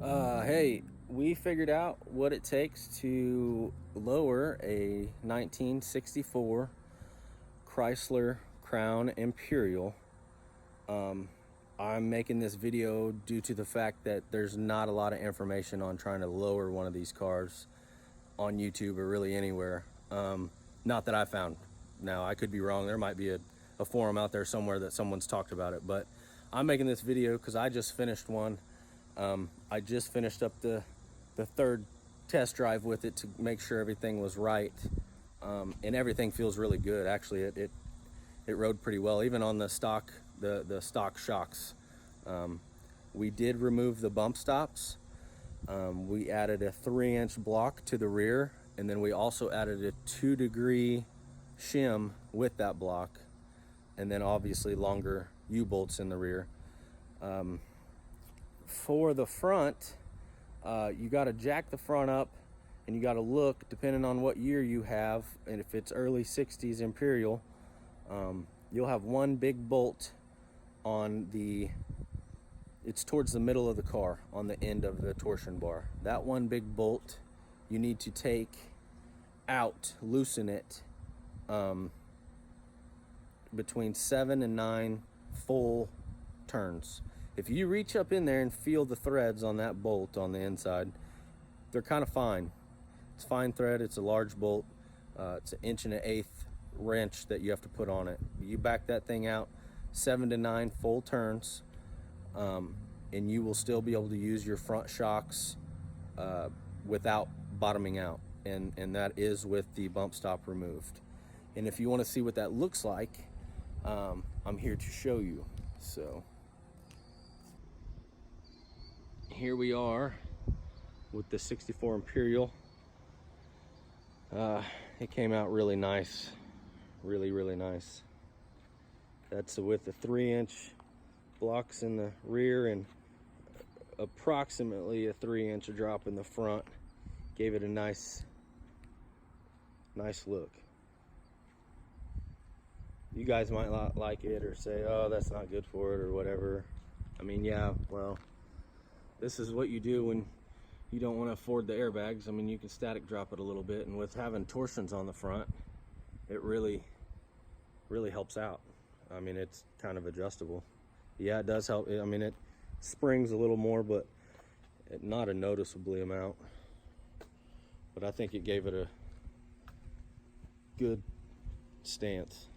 Hey, we figured out what it takes to lower a 1964 Chrysler Crown Imperial. I'm making this video due to the fact that there's not a lot of information on trying to lower one of these cars on YouTube or really anywhere. Not that I found. Now, I could be wrong. There might be a forum out there somewhere that someone's talked about it, but I'm making this video because I just finished one. I just finished up the third test drive with it to make sure everything was right, and everything feels really good. Actually, it rode pretty well, even on the stock stock shocks. We did remove the bump stops. We added a 3-inch block to the rear, and then we also added a 2-degree shim with that block, and then obviously longer U-bolts in the rear. For the front, you got to jack the front up, and you got to look, depending on what year you have, and if it's early 60s Imperial, you'll have one big bolt on it's towards the middle of the car on the end of the torsion bar. That one big bolt you need to take out, loosen it, between 7 and 9 full turns. If you reach up in there and feel the threads on that bolt on the inside, they're kind of fine. It's fine thread, it's a large bolt. It's 1 1/8 wrench that you have to put on it. You back that thing out 7 to 9 full turns, and you will still be able to use your front shocks without bottoming out, and that is with the bump stop removed. And if you want to see what that looks like, I'm here to show you. So here we are with the 64 Imperial. It came out really nice, really nice. That's with the 3-inch blocks in the rear and approximately a 3-inch drop in the front. Gave it a nice look. You guys might not like it or say, oh, that's not good for it or whatever. I mean, yeah, well, this is what you do when you don't want to afford the airbags. I mean, you can static drop it a little bit, and with having torsions on the front, it really helps out. I mean, it's kind of adjustable. Yeah, it does help. I mean, it springs a little more, but not a noticeably amount. But I think it gave it a good stance.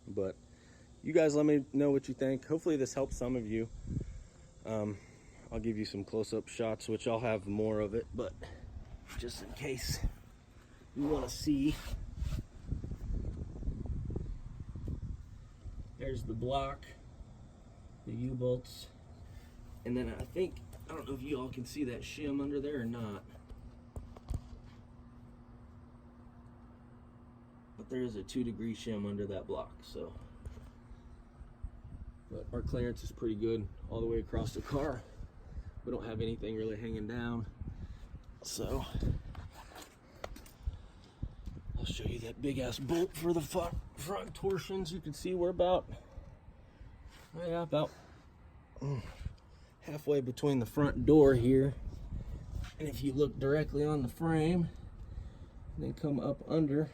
But you guys let me know what you think. Hopefully this helps some of you. I'll give you some close-up shots, which I'll have more of it, but just in case you want to see. There's the block, the U-bolts, and then I don't know if you all can see that shim under there or not, but there is a 2-degree shim under that block. So, but our clearance is pretty good all the way across the car. We don't have anything really hanging down. So I'll show you that big ass bolt for the front torsions. You can see we're about halfway between the front door here. And if you look directly on the frame, then come up under,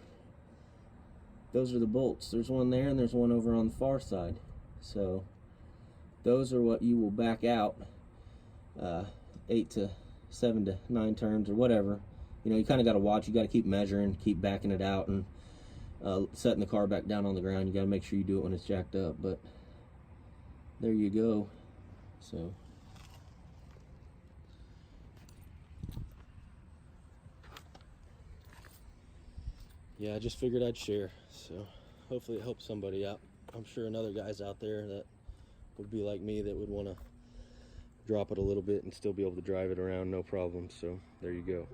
those are the bolts. There's one there and there's one over on the far side. So those are what you will back out 8 to 7 to 9 turns or whatever. You know, you kind of got to watch. You got to keep measuring, keep backing it out, and setting the car back down on the ground. You got to make sure you do it when it's jacked up. But there you go. So yeah, I just figured I'd share. So hopefully it helps somebody out. I'm sure another guy's out there that would be like me, that would want to drop it a little bit and still be able to drive it around no problem. So there you go.